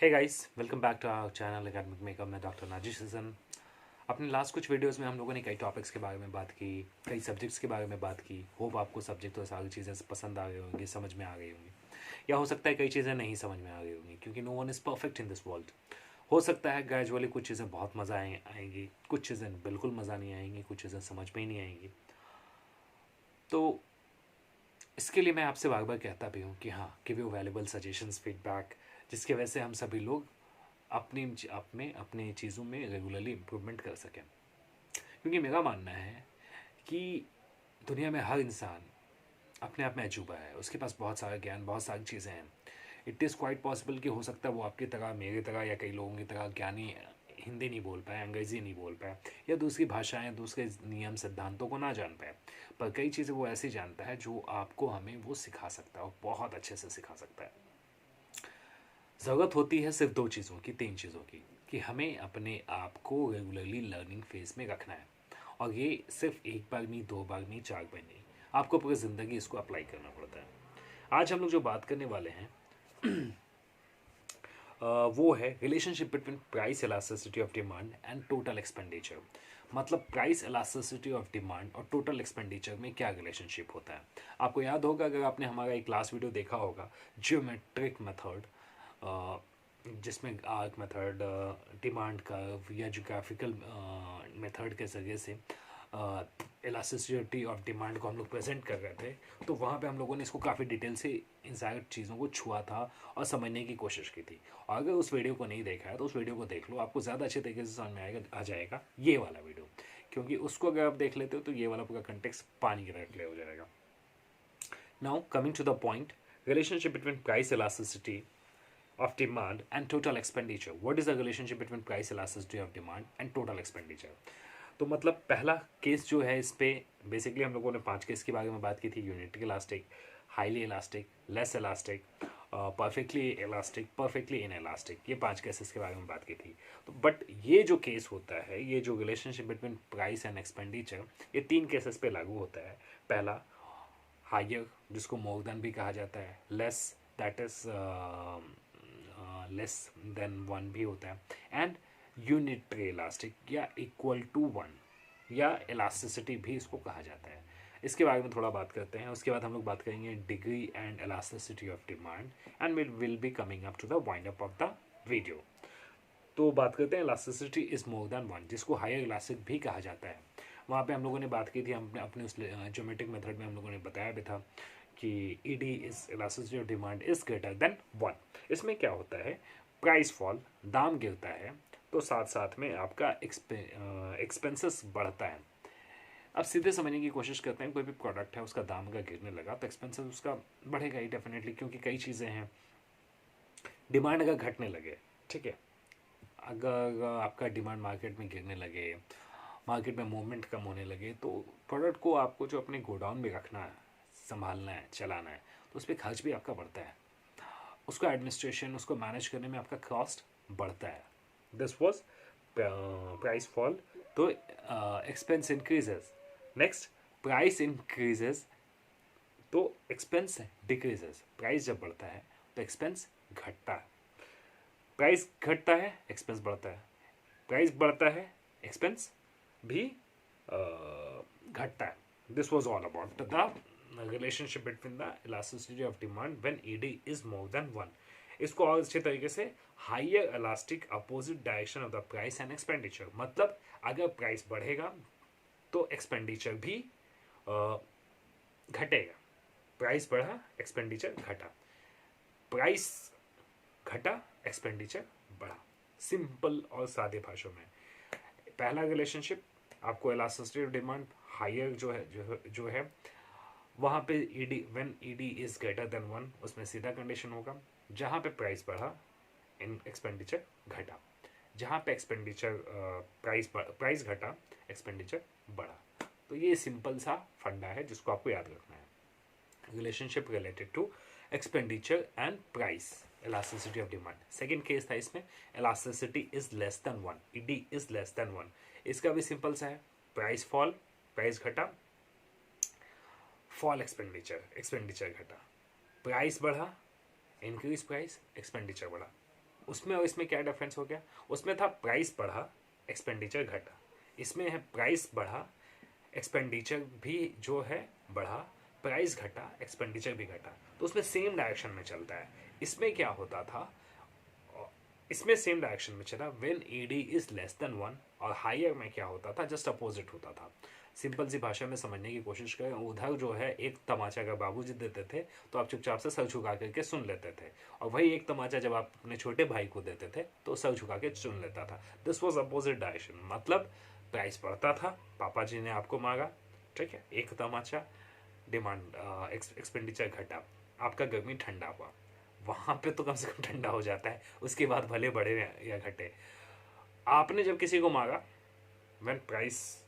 Hey guys, welcome back to our channel academic makeup में doctor Nazish Hasan. अपने last कुछ videos में हम लोगों ने कई टॉपिक्स के बारे में बात की, कई सब्जेक्ट्स के बारे में बात की। होप आपको सब्जेक्ट और सारी चीज़ें पसंद आ गई होंगी, समझ में आ गई होंगी, या हो सकता है कई चीज़ें नहीं समझ में आ गई होंगी, क्योंकि no one is perfect in this world. हो सकता है ग्रेजुअली कुछ चीज़ें बहुत मज़ा आएंगी, कुछ चीज़ें बिल्कुल मज़ा नहीं आएंगी, कुछ चीज़ें समझ में ही नहीं आएंगी। तो इसके लिए मैं आपसे बार बार कहता भी हूँ कि हाँ, give you valuable suggestions, feedback, जिसकी वजह से हम सभी लोग अपने चीज़ों में रेगुलरली इम्प्रूवमेंट कर सकें। क्योंकि मेरा मानना है कि दुनिया में हर इंसान अपने आप में अजूबा है, उसके पास बहुत सारा ज्ञान, बहुत सारी चीज़ें हैं। इट इज़ क्वाइट पॉसिबल कि हो सकता है वो आपकी तरह, मेरी तरह या कई लोगों की तरह ज्ञानी हिंदी नहीं बोल पाए, अंग्रेज़ी नहीं बोल पाए, या दूसरी भाषाएं, दूसरे नियम सिद्धांतों को ना जान पाए, पर कई चीज़ें वो ऐसी जानता है जो आपको, हमें वो सिखा सकता है और बहुत अच्छे से सिखा सकता है। ज़रूरत होती है सिर्फ दो चीज़ों की, तीन चीज़ों की, कि हमें अपने आप को रेगुलरली लर्निंग फेज में रखना है। और ये सिर्फ एक बार नहीं, दो बार नहीं, चार बार नहीं, आपको पूरी ज़िंदगी इसको अप्लाई करना पड़ता है। आज हम लोग जो बात करने वाले हैं वो है relationship between price elasticity of demand and total expenditure. मतलब प्राइस इलास्टिसिटी ऑफ डिमांड और टोटल एक्सपेंडिचर में क्या रिलेशनशिप होता है। आपको याद होगा, अगर आपने हमारा एक क्लास वीडियो देखा होगा, जियोमेट्रिक मेथड, जिसमें आर्क मेथड, डिमांड कर्व या जोग्राफिकल मेथड के ज़रिए से इलास्टिसिटी ऑफ डिमांड को हम लोग प्रेजेंट कर रहे थे, तो वहाँ पे हम लोगों ने इसको काफ़ी डिटेल से इन सारी चीज़ों को छुआ था और समझने की कोशिश की थी। और अगर उस वीडियो को नहीं देखा है तो उस वीडियो को देख लो, आपको ज़्यादा अच्छे तरीके से समझ में आ जाएगा ये वाला वीडियो। क्योंकि उसको अगर आप देख लेते हो तो ये वाला पूरा कंटेक्स्ट पानी की तरह क्लियर हो जाएगा। Now coming to the point, relationship between price elasticity of demand and total expenditure. What is the relationship between price elasticity of demand and total expenditure? तो मतलब पहला केस जो है, इस पे बेसिकली हम लोगों ने 5 केस के बारे में बात की थी। Unitary elastic, highly elastic, less elastic, perfectly elastic, perfectly in elastic, ये 5 केसेस के बारे में बात की थी। तो बट ये जो केस होता है, ये जो relationship between price and expenditure, ये 3 केसेस पे लागू होता है। पहला हायर, जिसको मोर देन भी कहा जाता है, less, that is less than one भी होता है, एंड यूनिटरी इलास्टिक या इक्वल टू वन, या इलास्टिसिटी भी इसको कहा जाता है। इसके बारे में थोड़ा बात करते हैं। उसके बाद हम लोग बात करेंगे degree and elasticity of demand, and will be coming up to the wind up of the video. तो बात करते हैं elasticity is more than one, जिसको हायर इलास्टिक भी कहा जाता है। वहाँ पे हम लोगों ने बात की थी, हमने अपने उस ज्योमेट्रिक मेथड में हम लोगों ने बताया भी था कि E D is elasticity of demand is greater than one. इसमें क्या होता है, प्राइस फॉल, दाम गिरता है, तो साथ साथ में आपका एक्सपेंसेस बढ़ता है। अब सीधे समझने की कोशिश करते हैं, कोई भी प्रोडक्ट है, उसका दाम अगर गिरने लगा तो एक्सपेंसेस उसका बढ़ेगा ही डेफिनेटली, क्योंकि कई चीज़ें हैं। डिमांड अगर घटने लगे, ठीक है, अगर आपका डिमांड मार्केट में गिरने लगे, मार्केट में मूवमेंट कम होने लगे, तो प्रोडक्ट को आपको जो अपने गोडाउन में रखना है, संभालना है, चलाना है, तो उस पर खर्च भी आपका बढ़ता है। उसको एडमिनिस्ट्रेशन, उसको मैनेज करने में आपका कॉस्ट बढ़ता है। दिस वॉज प्राइस फॉल, तो expense increases. Next, price increases तो एक्सपेंस डिक्रीजेज। प्राइस जब बढ़ता है तो एक्सपेंस घटता है, प्राइस घटता है, एक्सपेंस बढ़ता है, प्राइस बढ़ता है, एक्सपेंस भी घटता है। This was all about the relationship between the elasticity of demand when ED is more than one. इसको और अच्छे तरीके से, higher elastic opposite direction of the price and expenditure. मतलब अगर प्राइस बढ़ेगा तो एक्सपेंडिचर भी घटेगा। प्राइस बढ़ा, एक्सपेंडिचर घटा, प्राइस घटा, एक्सपेंडिचर बढ़ा। सिंपल और सादे भाषा में पहला रिलेशनशिप आपको इलास्टिसिटी ऑफ डिमांड हायर जो है वहाँ पे ED, when ED is greater than one, उसमें सीधा कंडीशन होगा, जहाँ पे प्राइस बढ़ा, इन एक्सपेंडिचर घटा, जहाँ पे एक्सपेंडिचर प्राइस घटा, एक्सपेंडिचर बढ़ा। तो ये सिंपल सा फंडा है जिसको आपको याद रखना है। Relationship related to expenditure and price, elasticity of demand. Second case था इसमें, elasticity is less than one, ED is less than one. इसका भी सिंपल सा है, प्राइस फॉल, प्राइस घटा, फॉल एक्सपेंडिचर, एक्सपेंडिचर घटा, प्राइस बढ़ा, इंक्रीज प्राइस, एक्सपेंडिचर बढ़ा। उसमें और इसमें क्या डिफरेंस हो गया, उसमें था प्राइस बढ़ा एक्सपेंडिचर घटा, इसमें है प्राइस बढ़ा एक्सपेंडिचर भी जो है बढ़ा, प्राइस घटा एक्सपेंडिचर भी घटा, तो उसमें सेम डायरेक्शन में चलता है। इसमें क्या होता था, इसमें सेम डायरेक्शन में चला when ED is less then 1, और हायर में क्या होता था, जस्ट अपोजिट होता था। सिंपल सी भाषा में समझने की कोशिश करें, उधर जो है एक तमाचा का बाबूजी देते थे तो आप चुपचाप से सर झुका करके सुन लेते थे, और वही एक तमाचा जब आप अपने छोटे भाई को देते थे तो सर झुका के सुन लेता था। दिस वॉज अपोजिट डायरेक्शन, मतलब प्राइस बढ़ता था, पापा जी ने आपको मांगा, ठीक है, एक तमाचा, डिमांड एक्सपेंडिचर घटा, आपका गर्मी ठंडा हुआ, वहाँ पे तो कम से कम ठंडा हो जाता है, उसके बाद भले बढ़े या घटे। आपने जब किसी को मांगा, व्हेन प्राइस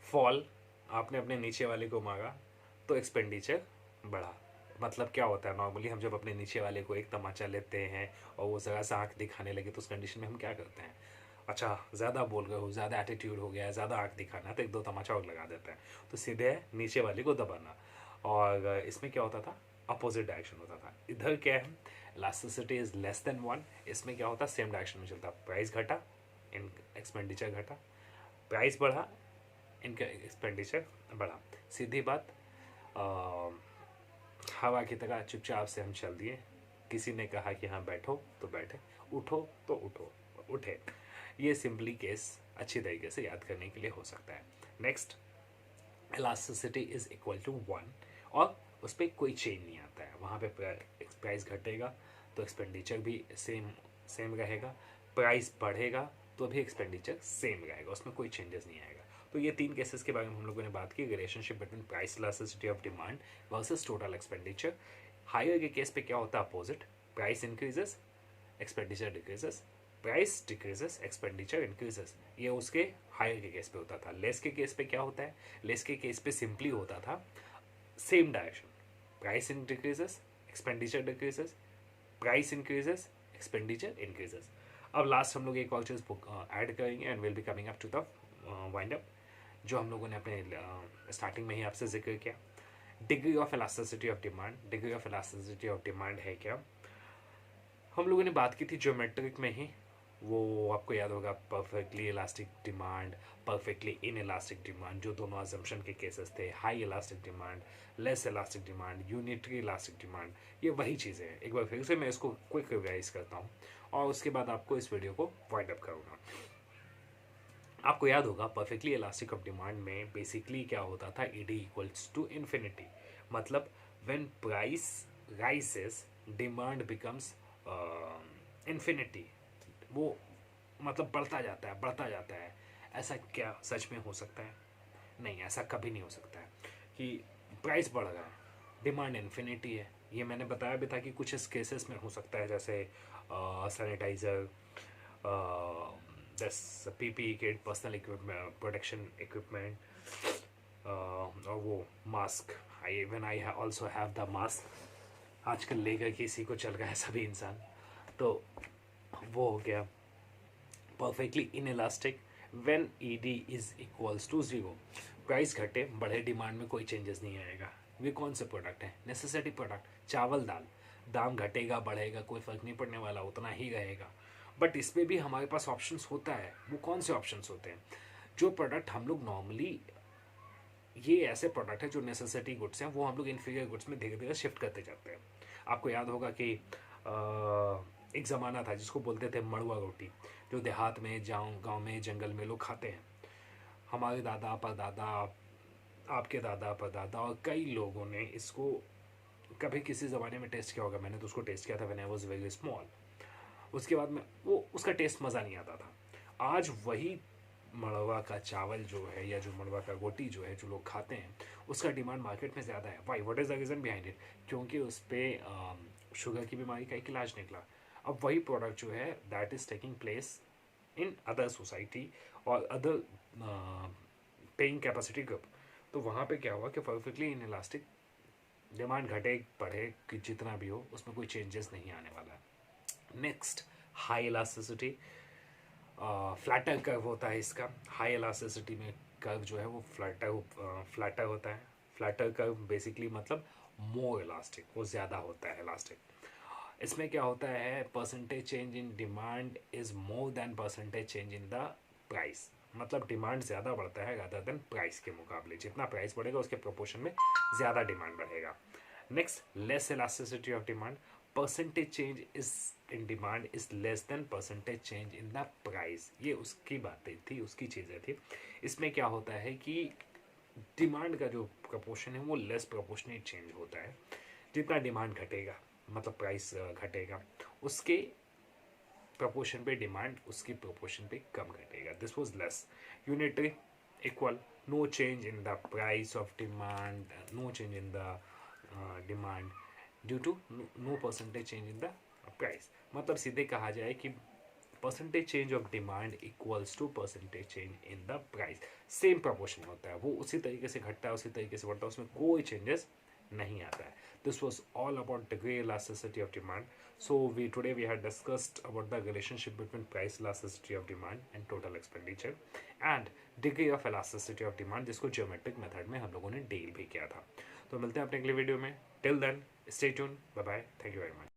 फॉल, आपने अपने नीचे वाले को मांगा तो एक्सपेंडिचर बढ़ा। मतलब क्या होता है, नॉर्मली हम जब अपने नीचे वाले को एक तमाचा लेते हैं और वो ज़रा सा आँख दिखाने लगे तो उस कंडीशन में हम क्या करते हैं, अच्छा ज़्यादा बोल गए हो, ज़्यादा एटीट्यूड हो गया है, ज़्यादा आँख दिखाना, तो एक दो तमाचा और लगा देते हैं, तो सीधे नीचे वाले को दबाना। और इसमें क्या होता था, अपोजिट डायरेक्शन होता था। इधर क्या है, इलास्टिसिटी इज लेस देन 1, इसमें क्या होता है, सेम डायरेक्शन में चलता, प्राइस घटा इन एक्सपेंडिचर घटा, प्राइस बढ़ा इनका एक्सपेंडिचर बढ़ा। सीधी बात, हवा की तरह चुपचाप से हम चल दिए, किसी ने कहा कि हाँ बैठो तो बैठे, उठो तो उठो उठे। ये सिंपली केस अच्छी तरीके से याद करने के लिए हो सकता है। Next, elasticity is equal to 1, और उस पर कोई चेंज नहीं आता है, वहाँ पे प्राइस घटेगा तो एक्सपेंडिचर भी सेम रहेगा, प्राइस बढ़ेगा तो भी एक्सपेंडिचर सेम रहेगा, उसमें कोई चेंजेस नहीं आएगा। तो ये तीन केसेस के बारे में हम लोगों ने बात की, relationship between price elasticity of demand versus total expenditure. Higher के केस पे क्या होता है, opposite, price increases expenditure decreases, price decreases expenditure increases, ये उसके हायर के केस पे होता था। लेस के केस पे क्या होता है, लेस के केस पे सिंपली होता था same direction, price decreases expenditure decreases, price increases expenditure increases. अब लास्ट हम लोग एक और चीज़ ऐड करेंगे and will be coming up to the wind up, जो हम लोगों ने अपने स्टार्टिंग में ही आपसे जिक्र किया, degree of elasticity of demand. Degree of elasticity of demand है क्या, हम लोगों ने बात की थी ज्योमेट्रिक में ही, वो आपको याद होगा, perfectly elastic demand, perfectly in elastic demand, जो दोनों अजम्पशन के केसेस थे, high elastic demand, less elastic demand, unitary elastic demand, ये वही चीज़ें हैं। एक बार फिर से मैं इसको क्विक रिवाइज करता हूँ और उसके बाद आपको इस वीडियो को वाइंड अप करूँगा। आपको याद होगा परफेक्टली इलास्टिक ऑफ डिमांड में बेसिकली क्या होता था, ईडी इक्वल्स टू इन्फिनिटी, मतलब when price rises demand becomes infinity, वो मतलब बढ़ता जाता है बढ़ता जाता है। ऐसा क्या सच में हो सकता है? नहीं, ऐसा कभी नहीं हो सकता है कि प्राइस बढ़ रहा है डिमांड इन्फिनिटी है। ये मैंने बताया भी था कि कुछ इस केसेस में हो सकता है, जैसे सैनिटाइज़र, दस PPE kit, personal equipment, protection equipment, और वो mask, I also have the mask, आजकल लेकर किसी को चल रहा है सभी इंसान, तो वो हो गया perfectly inelastic when ED is equals to 0, price घटे बढ़े डिमांड में कोई चेंजेस नहीं आएगा। वे कौन से प्रोडक्ट हैं, नेसेसिटी प्रोडक्ट, चावल दाल, दाम घटेगा बढ़ेगा कोई फ़र्क नहीं पड़ने वाला, उतना ही रहेगा। बट इस पर भी हमारे पास ऑप्शंस होता है। वो कौन से ऑप्शंस होते हैं, जो प्रोडक्ट हम लोग नॉर्मली, ये ऐसे प्रोडक्ट है जो नेसेसिटी गुड्स हैं, वो हम लोग इन्फीरियर गुड्स में धीरे धीरे शिफ्ट करते जाते हैं। आपको याद होगा कि एक ज़माना था जिसको बोलते थे मड़ुआ रोटी, जो देहात में, गांव में, जंगल में लोग खाते हैं। हमारे दादा परदादा, आपके दादा परदादा और कई लोगों ने इसको कभी किसी ज़माने में टेस्ट किया होगा। मैंने तो उसको टेस्ट किया था when I was very small. उसके बाद में वो उसका टेस्ट मज़ा नहीं आता था। आज वही मड़वा का चावल जो है, या जो मड़वा का रोटी जो है, जो लोग खाते हैं, उसका डिमांड मार्केट में ज़्यादा है। Why, what is the reason behind it? क्योंकि उस पर शुगर की बीमारी का एक इलाज निकला। अब वही प्रोडक्ट जो है, that is taking place in other society और अदर पेइंग कैपेसिटी ग्रुप। तो वहाँ पे क्या हुआ कि परफेक्टली इन इलास्टिक डिमांड घटे बढ़े कि जितना भी हो, उसमें कोई चेंजेस नहीं आने वाला है। Next, high elasticity, flatter curve होता है इसका। हाई इलास्टिसिटी में कर्व जो है वो फ्लैटर होता है। फ्लैटर कर्व बेसिकली मतलब मोर इलास्टिक, वो ज़्यादा होता है इलास्टिक। इसमें क्या होता है, percentage change in demand is more then percentage change in the price, मतलब डिमांड ज़्यादा बढ़ता है रादर देन प्राइस के मुकाबले, जितना प्राइस बढ़ेगा उसके प्रोपोर्शन में ज़्यादा डिमांड बढ़ेगा। Next, less elasticity of demand, percentage change is in demand is less then percentage change in the price, ये उसकी बातें थी, उसकी चीज़ें थी। इसमें क्या होता है कि डिमांड का जो प्रपोर्शन है वो लेस प्रोपोर्शनेट चेंज होता है, जितना डिमांड घटेगा मतलब प्राइस घटेगा उसके प्रपोर्शन पे डिमांड उसकी प्रोपोर्शन पे कम घटेगा। This was less unitary equal no change in the price of demand, no change in the demand due to no percentage change in the price, मतलब सीधे कहा जाए कि percentage change of demand equals to percentage change in the price, same proportion होता है, वो उसी तरीके से घटता है उसी तरीके से बढ़ता है, उसमें कोई चेंजेस नहीं आता है। This was all about degree elasticity of demand. So today we had discussed about the relationship between price elasticity of demand and total expenditure and degree of elasticity of demand, जिसको geometric method में हम लोगों ने deal भी किया था। तो मिलते हैं अपने अगले वीडियो में, till then stay tune, bye bye, thank you very much.